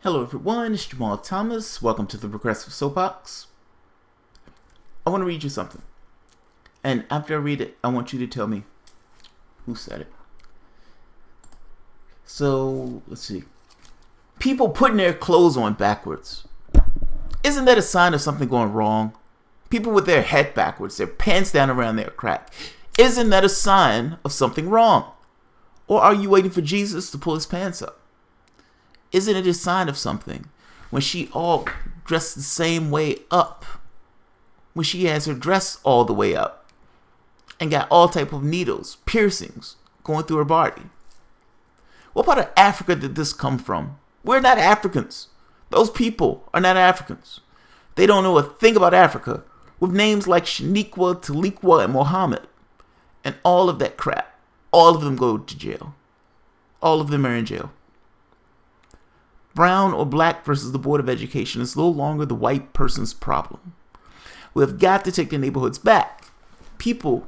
Hello everyone, it's Jamal Thomas. Welcome to the Progressive Soapbox. I want to read you something. And after I read it, I want you to tell me who said it. So, let's see. People putting their clothes on backwards. Isn't that a sign of something going wrong? People with their head backwards, their pants down around their crack. Isn't that a sign of something wrong? Or are you waiting for Jesus to pull his pants up? Isn't it a sign of something when she all dressed the same way up? When she has her dress all the way up and got all type of needles, piercings going through her body. What part of Africa did this come from? We're not Africans. Those people are not Africans. They don't know a thing about Africa with names like Shaniqua, Taliqua, and Mohammed. And all of that crap. All of them go to jail. All of them are in jail. Brown or black versus the Board of Education is no longer the white person's problem. We have got to take the neighborhoods back. People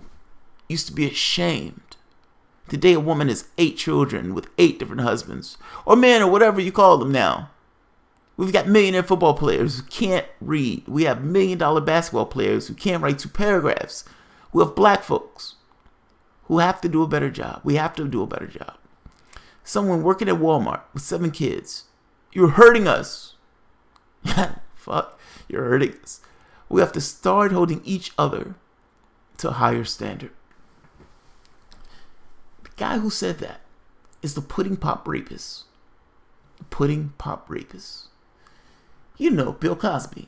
used to be ashamed. Today a woman has 8 children with 8 different husbands. Or men, or whatever you call them now. We've got millionaire football players who can't read. We have $1 million basketball players who can't write 2 paragraphs. We have black folks who have to do a better job. We have to do a better job. Someone working at Walmart with 7 kids. You're hurting us. Fuck, you're hurting us. We have to start holding each other to a higher standard. The guy who said that is the pudding pop rapist. The pudding pop rapist. You know, Bill Cosby.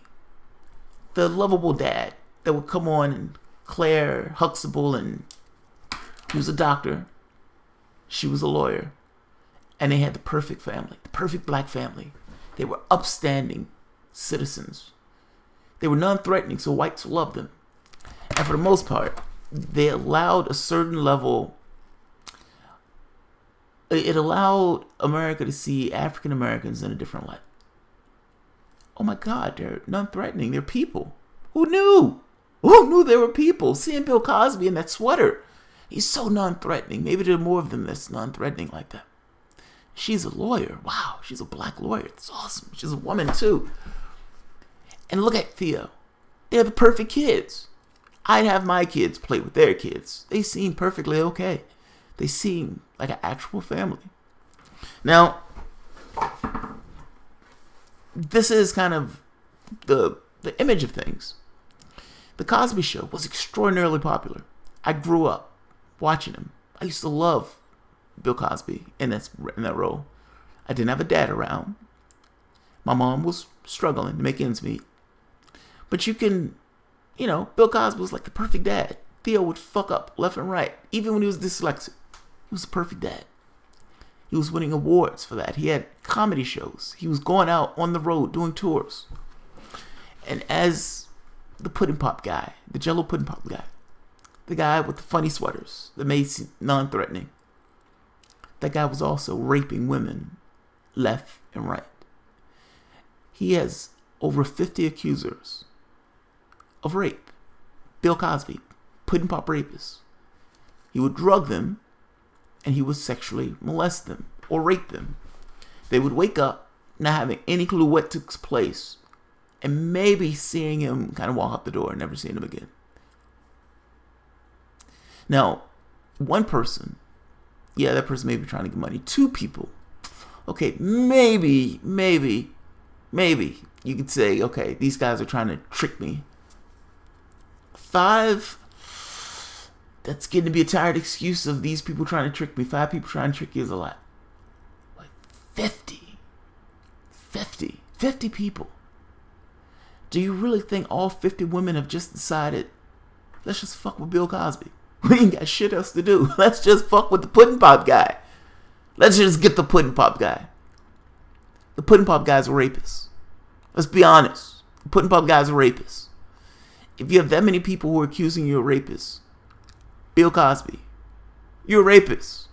The lovable dad that would come on and Claire Huxtable, and he was a doctor. She was a lawyer. And they had the perfect family, the perfect black family. They were upstanding citizens. They were non-threatening, so whites loved them. And for the most part, they allowed a certain level. It allowed America to see African Americans in a different light. Oh my God, they're non-threatening. They're people. Who knew? Who knew they were people? Seeing Bill Cosby in that sweater, he's so non-threatening. Maybe there are more of them that's non-threatening like that. She's a lawyer. Wow, she's a black lawyer. That's awesome. She's a woman too. And look at Theo. They're the perfect kids. I'd have my kids play with their kids. They seem perfectly okay. They seem like an actual family. Now, this is kind of the image of things. The Cosby Show was extraordinarily popular. I grew up watching him. I used to love Bill Cosby in that role. I didn't have a dad around. My mom was struggling to make ends meet. But you can, Bill Cosby was like the perfect dad. Theo would fuck up left and right. Even when he was dyslexic, he was the perfect dad. He was winning awards for that. He had comedy shows. He was going out on the road doing tours. And as the pudding pop guy, the Jello pudding pop guy, the guy with the funny sweaters that made seem non-threatening, that guy was also raping women left and right. He has over 50 accusers of rape. Bill Cosby, pudding pop rapist. He would drug them and he would sexually molest them or rape them. They would wake up not having any clue what took place and maybe seeing him kind of walk out the door and never seeing him again. Now, one person, yeah, that person may be trying to get money. 2 people, okay, maybe you could say, okay, these guys are trying to trick me. 5, that's getting to be a tired excuse of these people trying to trick me. 5 people trying to trick you is a lot. Like 50 people. Do you really think all 50 women have just decided, let's just fuck with Bill Cosby? We ain't got shit else to do. Let's just fuck with the pudding pop guy. Let's just get the pudding pop guy. The pudding pop guy's a rapist. Let's be honest. The pudding pop guy's a rapist. If you have that many people who are accusing you of rapist, Bill Cosby, you're a rapist.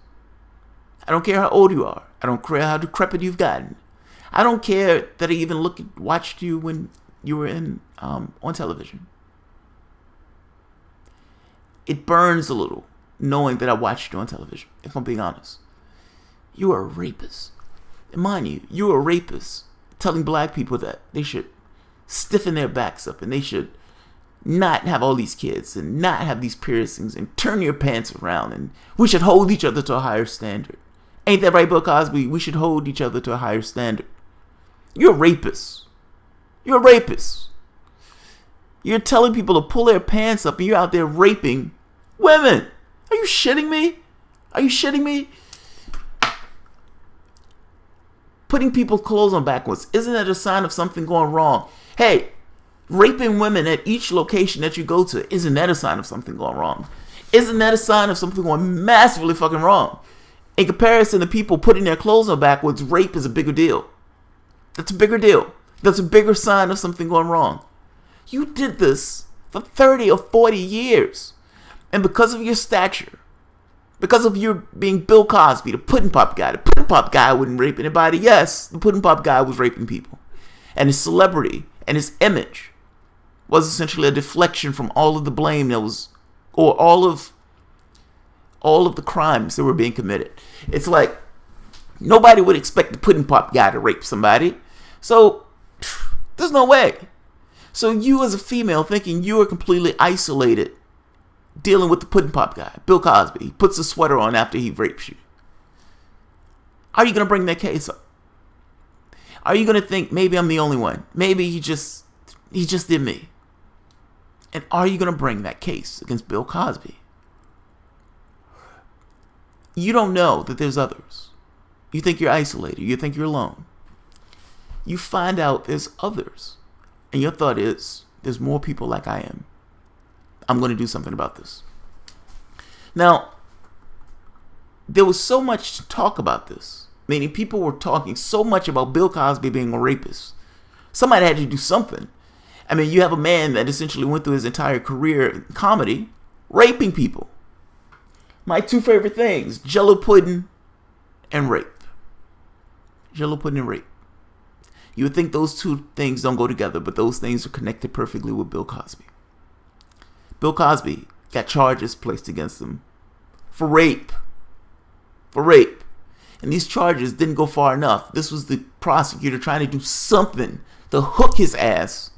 I don't care how old you are. I don't care how decrepit you've gotten. I don't care that I even watched you when you were on television. It burns a little knowing that I watched you on television, if I'm being honest. You are a rapist. And mind you, you're a rapist telling black people that they should stiffen their backs up and they should not have all these kids and not have these piercings and turn your pants around and we should hold each other to a higher standard. Ain't that right, Bill Cosby? We should hold each other to a higher standard. You're a rapist. You're a rapist. You're telling people to pull their pants up and you're out there raping women. Are you shitting me? Are you shitting me? Putting people's clothes on backwards, isn't that a sign of something going wrong? Hey, raping women at each location that you go to, isn't that a sign of something going wrong? Isn't that a sign of something going massively fucking wrong? In comparison to people putting their clothes on backwards, rape is a bigger deal. That's a bigger deal. That's a bigger sign of something going wrong. You did this for 30 or 40 years. And because of your stature, because of your being Bill Cosby, the Puddin Pop guy wouldn't rape anybody. Yes, the Puddin Pop guy was raping people. And his celebrity and his image was essentially a deflection from all of the blame that was, or all of the crimes that were being committed. It's like nobody would expect the Puddin Pop guy to rape somebody. So there's no way. So you as a female thinking you are completely isolated dealing with the Puddin Pop guy, Bill Cosby, he puts a sweater on after he rapes you. Are you going to bring that case up? Are you going to think maybe I'm the only one? Maybe he just did me. And are you going to bring that case against Bill Cosby? You don't know that there's others. You think you're isolated. You think you're alone. You find out there's others. And your thought is, there's more people like I am. I'm going to do something about this. Now, there was so much talk about this. Meaning people were talking so much about Bill Cosby being a rapist. Somebody had to do something. I mean, you have a man that essentially went through his entire career in comedy raping people. My two favorite things, Jello pudding and rape. Jello pudding and rape. You would think those two things don't go together, but those things are connected perfectly with Bill Cosby. Bill Cosby got charges placed against him for rape. For rape. And these charges didn't go far enough. This was the prosecutor trying to do something to hook his ass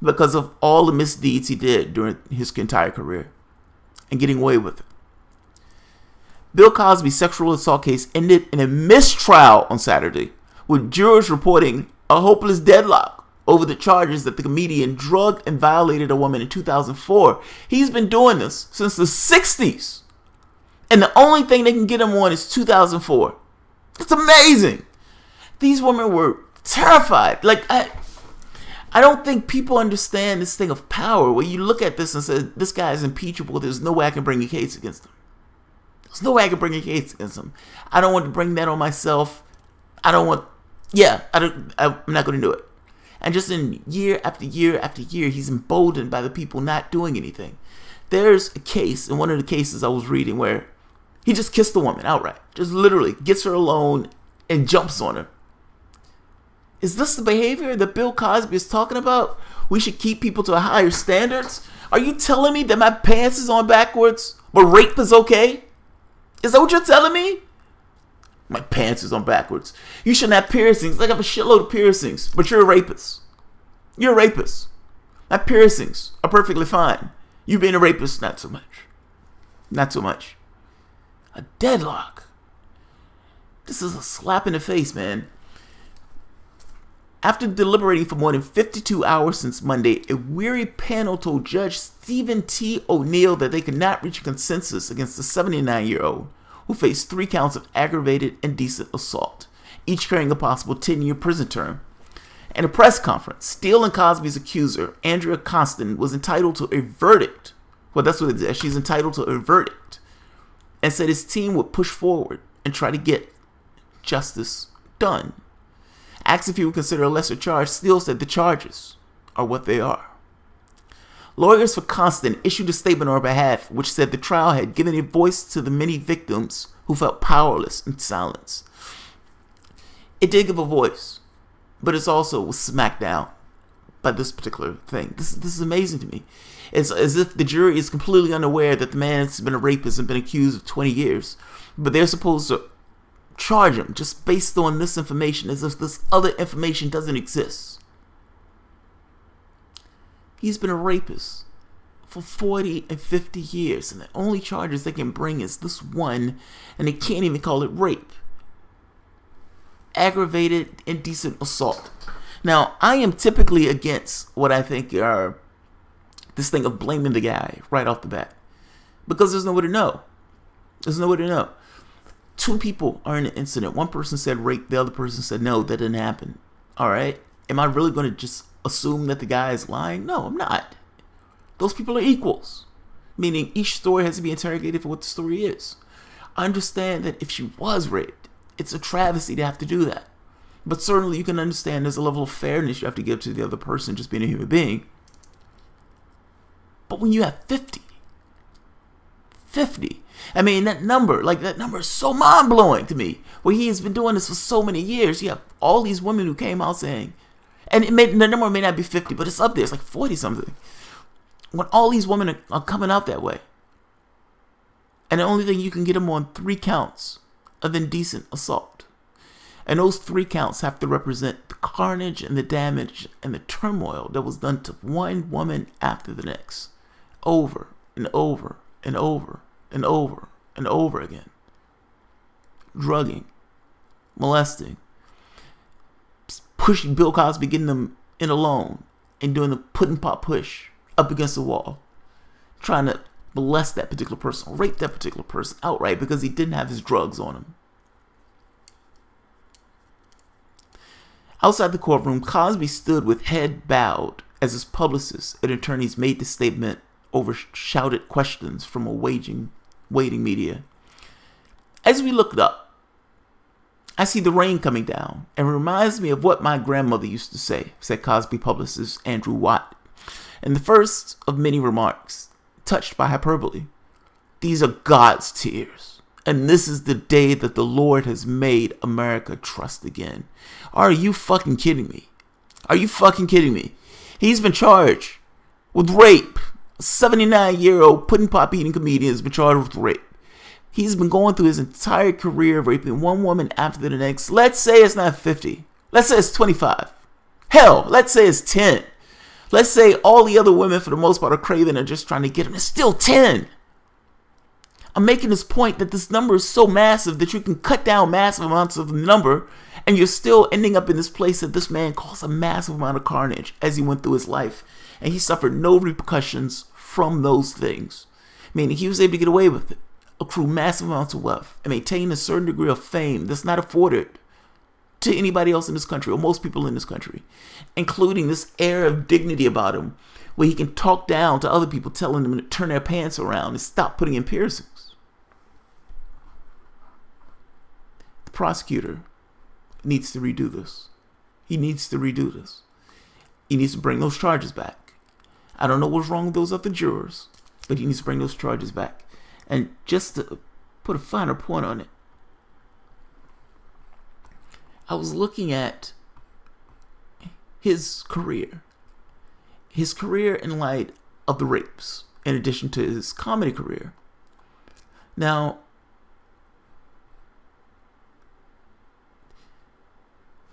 because of all the misdeeds he did during his entire career and getting away with it. Bill Cosby's sexual assault case ended in a mistrial on Saturday, with jurors reporting a hopeless deadlock over the charges that the comedian drugged and violated a woman in 2004. He's been doing this since the 60s. And the only thing they can get him on is 2004. It's amazing. These women were terrified. Like, I don't think people understand this thing of power where you look at this and say, this guy is impeachable. There's no way I can bring a case against him. There's no way I can bring a case against him. I don't want to bring that on myself. I'm not going to do it. And just in year after year after year, he's emboldened by the people not doing anything. There's a case, in one of the cases I was reading, where he just kissed the woman outright. Just literally gets her alone and jumps on her. Is this the behavior that Bill Cosby is talking about? We should keep people to higher standards? Are you telling me that my pants is on backwards, but rape is okay? Is that what you're telling me? My pants is on backwards. You shouldn't have piercings. I have a shitload of piercings, but you're a rapist. You're a rapist. My piercings are perfectly fine. You being a rapist, not so much. Not so much. A deadlock. This is a slap in the face, man. After deliberating for more than 52 hours since Monday, a weary panel told Judge Stephen T. O'Neill that they could not reach a consensus against the 79-year-old who faced 3 counts of aggravated indecent assault, each carrying a possible 10-year prison term. In a press conference, Steele and Cosby's accuser, Andrea Constant, was entitled to a verdict. Well, that's what it is. She's entitled to a verdict. And said his team would push forward and try to get justice done. Asked if he would consider a lesser charge, Steele said the charges are what they are. Lawyers for Constant issued a statement on her behalf, which said the trial had given a voice to the many victims who felt powerless in silence. It did give a voice, but it also was smacked down by this particular thing. This is amazing to me. It's as if the jury is completely unaware that the man has been a rapist and been accused of 20 years, but they're supposed to charge him just based on this information as if this other information doesn't exist. He's been a rapist for 40 and 50 years, and the only charges they can bring is this one, and they can't even call it rape. Aggravated indecent assault. Now, I am typically against what I think are this thing of blaming the guy right off the bat, because there's no way to know. There's no way to know. Two people are in an incident. One person said rape, the other person said no, that didn't happen. All right? Am I really going to just assume that the guy is lying? No, I'm not. Those people are equals, meaning each story has to be interrogated for what the story is. I understand that if she was raped, it's a travesty to have to do that. But certainly you can understand there's a level of fairness you have to give to the other person just being a human being. But when you have 50, I mean, that number is so mind-blowing to me, where he has been doing this for so many years. You have all these women who came out saying, and the number may not be 50, but it's up there, it's like 40-something. When all these women are coming out that way, and the only thing you can get them on 3 counts of indecent assault, and those 3 counts have to represent the carnage and the damage and the turmoil that was done to one woman after the next, over and over and over and over and over again. Drugging, molesting, pushing Bill Cosby, getting them in alone, and doing the puddin pop push up against the wall, trying to molest that particular person, rape that particular person outright because he didn't have his drugs on him. Outside the courtroom, Cosby stood with head bowed as his publicists and attorneys made the statement over shouted questions from a waiting media. As we looked up, I see the rain coming down, and it reminds me of what my grandmother used to say, said Cosby publicist Andrew Watt, in the first of many remarks, touched by hyperbole. These are God's tears, and this is the day that the Lord has made America trust again. Are you fucking kidding me? Are you fucking kidding me? He's been charged with rape. A 79-year-old puddin pop eating comedian has been charged with rape. He's been going through his entire career raping one woman after the next. Let's say it's not 50. Let's say it's 25. Hell, let's say it's 10. Let's say all the other women, for the most part, are craving and just trying to get him. It's still 10. I'm making this point that this number is so massive that you can cut down massive amounts of the number, and you're still ending up in this place that this man caused a massive amount of carnage as he went through his life, and he suffered no repercussions from those things. Meaning he was able to get away with it, accrue massive amounts of wealth, and maintain a certain degree of fame that's not afforded to anybody else in this country, or most people in this country, including this air of dignity about him, where he can talk down to other people, telling them to turn their pants around and stop putting in piercings. The prosecutor needs to redo this. He needs to redo this. He needs to bring those charges back. I don't know what's wrong with those other jurors, but he needs to bring those charges back. And just to put a finer point on it, I was looking at his career in light of the rapes, in addition to his comedy career. Now,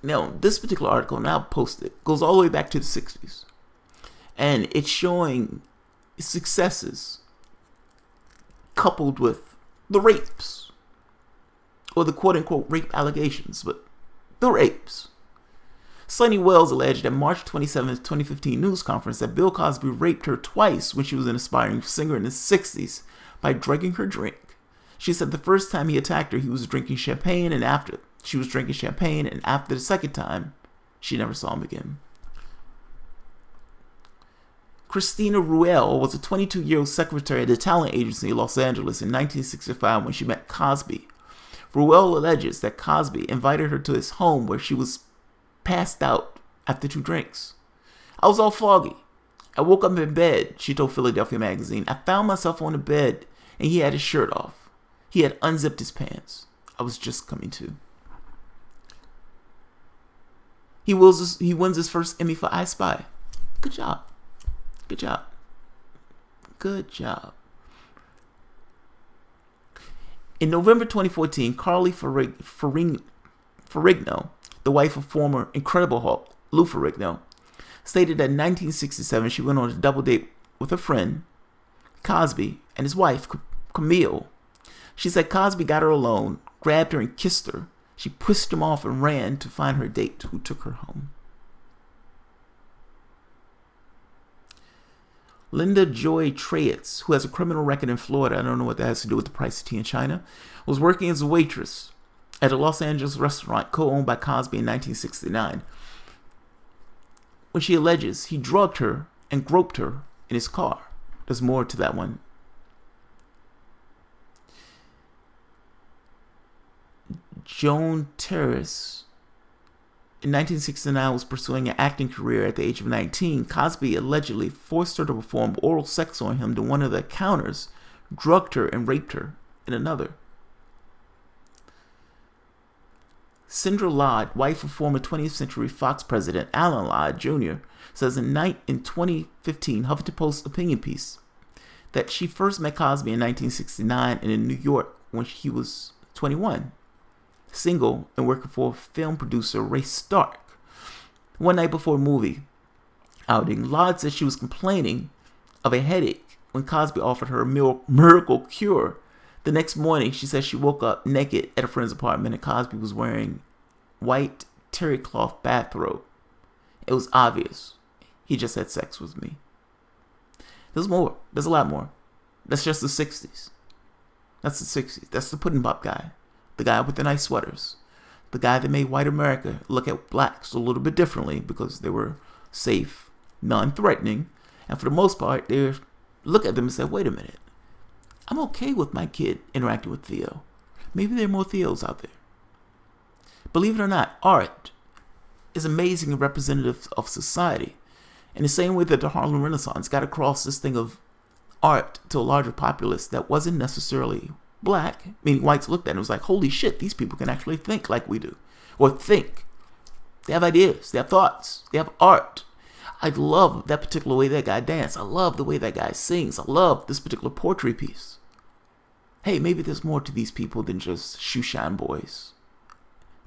this particular article, and I'll post it, goes all the way back to the 60s. And it's showing successes coupled with the rapes, or the quote-unquote rape allegations, but the rapes. Sonny Wells alleged at March 27, 2015 news conference that Bill Cosby raped her twice when she was an aspiring singer in his 60s by drugging her drink. She said the first time he attacked her, he was drinking champagne, and after the second time, she never saw him again. Christina Ruel was a 22-year-old secretary at a talent agency in Los Angeles in 1965 when she met Cosby. Ruel alleges that Cosby invited her to his home where she was passed out after 2 drinks. I was all foggy. I woke up in bed, she told Philadelphia Magazine. I found myself on the bed and he had his shirt off. He had unzipped his pants. I was just coming to. He wins his first Emmy for I Spy. Good job. Good job. Good job. In November 2014, Carly Ferrigno, the wife of former Incredible Hulk Lou Ferrigno, stated that in 1967 she went on a double date with a friend, Cosby, and his wife, Camille. She said Cosby got her alone, grabbed her and kissed her. She pushed him off and ran to find her date, who took her home. Linda Joy Treyitz, who has a criminal record in Florida, I don't know what that has to do with the price of tea in China, was working as a waitress at a Los Angeles restaurant co-owned by Cosby in 1969. When she alleges he drugged her and groped her in his car. There's more to that one. Joan Terrace, in 1969, was pursuing an acting career at the age of 19. Cosby allegedly forced her to perform oral sex on him to one of the counters, drugged her, and raped her in another. Sindra Lott, wife of former 20th Century Fox president Alan Lott Jr., says in 2015 Huffington Post opinion piece that she first met Cosby in 1969 and in New York when he was 21. Single and working for film producer Ray Stark. One night before a movie outing, Lott said she was complaining of a headache when Cosby offered her a miracle cure. The next morning, she said she woke up naked at a friend's apartment and Cosby was wearing white terry cloth bathrobe. It was obvious he just had sex with me. There's more. There's a lot more. That's just the 60s. That's the 60s. That's the Puddin Pop guy. The guy with the nice sweaters. The guy that made white America look at blacks a little bit differently because they were safe, non-threatening, and for the most part, they look at them and say, wait a minute, I'm okay with my kid interacting with Theo. Maybe there are more Theos out there. Believe it or not, art is amazing and representative of society. In the same way that the Harlem Renaissance got across this thing of art to a larger populace that wasn't necessarily black, meaning whites looked at it and was like, holy shit, these people can actually think like we do. Or think. They have ideas. They have thoughts. They have art. I love that particular way that guy dances. I love the way that guy sings. I love this particular poetry piece. Hey, maybe there's more to these people than just shoe shine boys.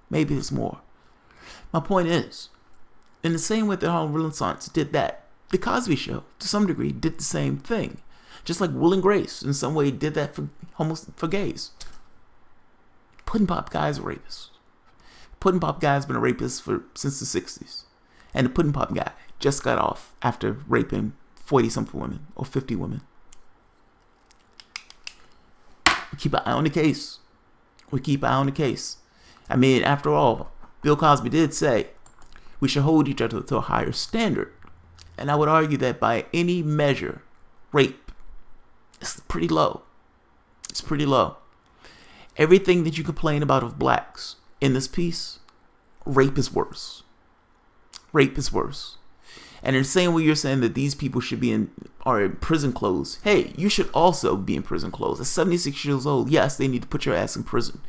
Maybe there's more. My point is, in the same way that Harlem Renaissance did that, the Cosby Show, to some degree, did the same thing. Just like Will and Grace, in some way, did that for gays. Puddin Pop Guy's a rapist. Puddin Pop Guy's been a rapist since the 60s. And the Puddin Pop Guy just got off after raping 40-something women, or 50 women. We keep an eye on the case. We keep an eye on the case. I mean, after all, Bill Cosby did say we should hold each other to a higher standard. And I would argue that by any measure, rape is pretty low. It's pretty low. Everything that you complain about of blacks in this piece, rape is worse. Rape is worse. And in the same way you're saying that these people are in prison clothes, hey, you should also be in prison clothes. At 76 years old, yes, they need to put your ass in prison.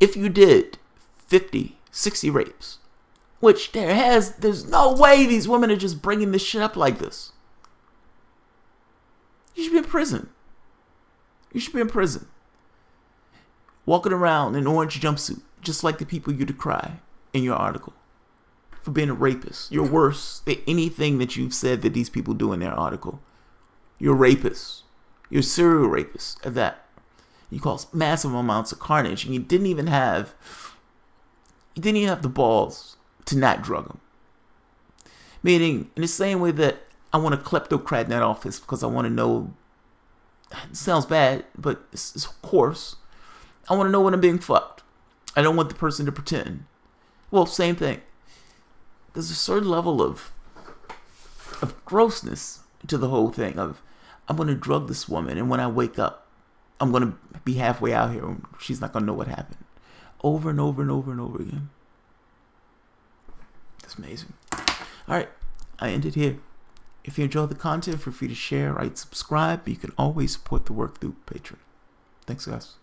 If you did 50, 60 rapes, which there's no way these women are just bringing this shit up like this. You should be in prison. You should be in prison. Walking around in an orange jumpsuit, just like the people you decry in your article for being a rapist. You're worse than anything that you've said that these people do in their article. You're a rapist. You're a serial rapist at that. You caused massive amounts of carnage, and you didn't even have the balls to not drug them. Meaning, in the same way that I want a kleptocrat in that office because I want to know, it sounds bad, but it's coarse. I want to know when I'm being fucked. I don't want the person to pretend. Well, same thing. There's a certain level of grossness to the whole thing of, I'm going to drug this woman, and when I wake up, I'm going to be halfway out here and she's not going to know what happened. Over and over and over and over again. That's amazing. All right, I end it here. If you enjoy the content, feel free to share, rate, subscribe. You can always support the work through Patreon. Thanks, guys.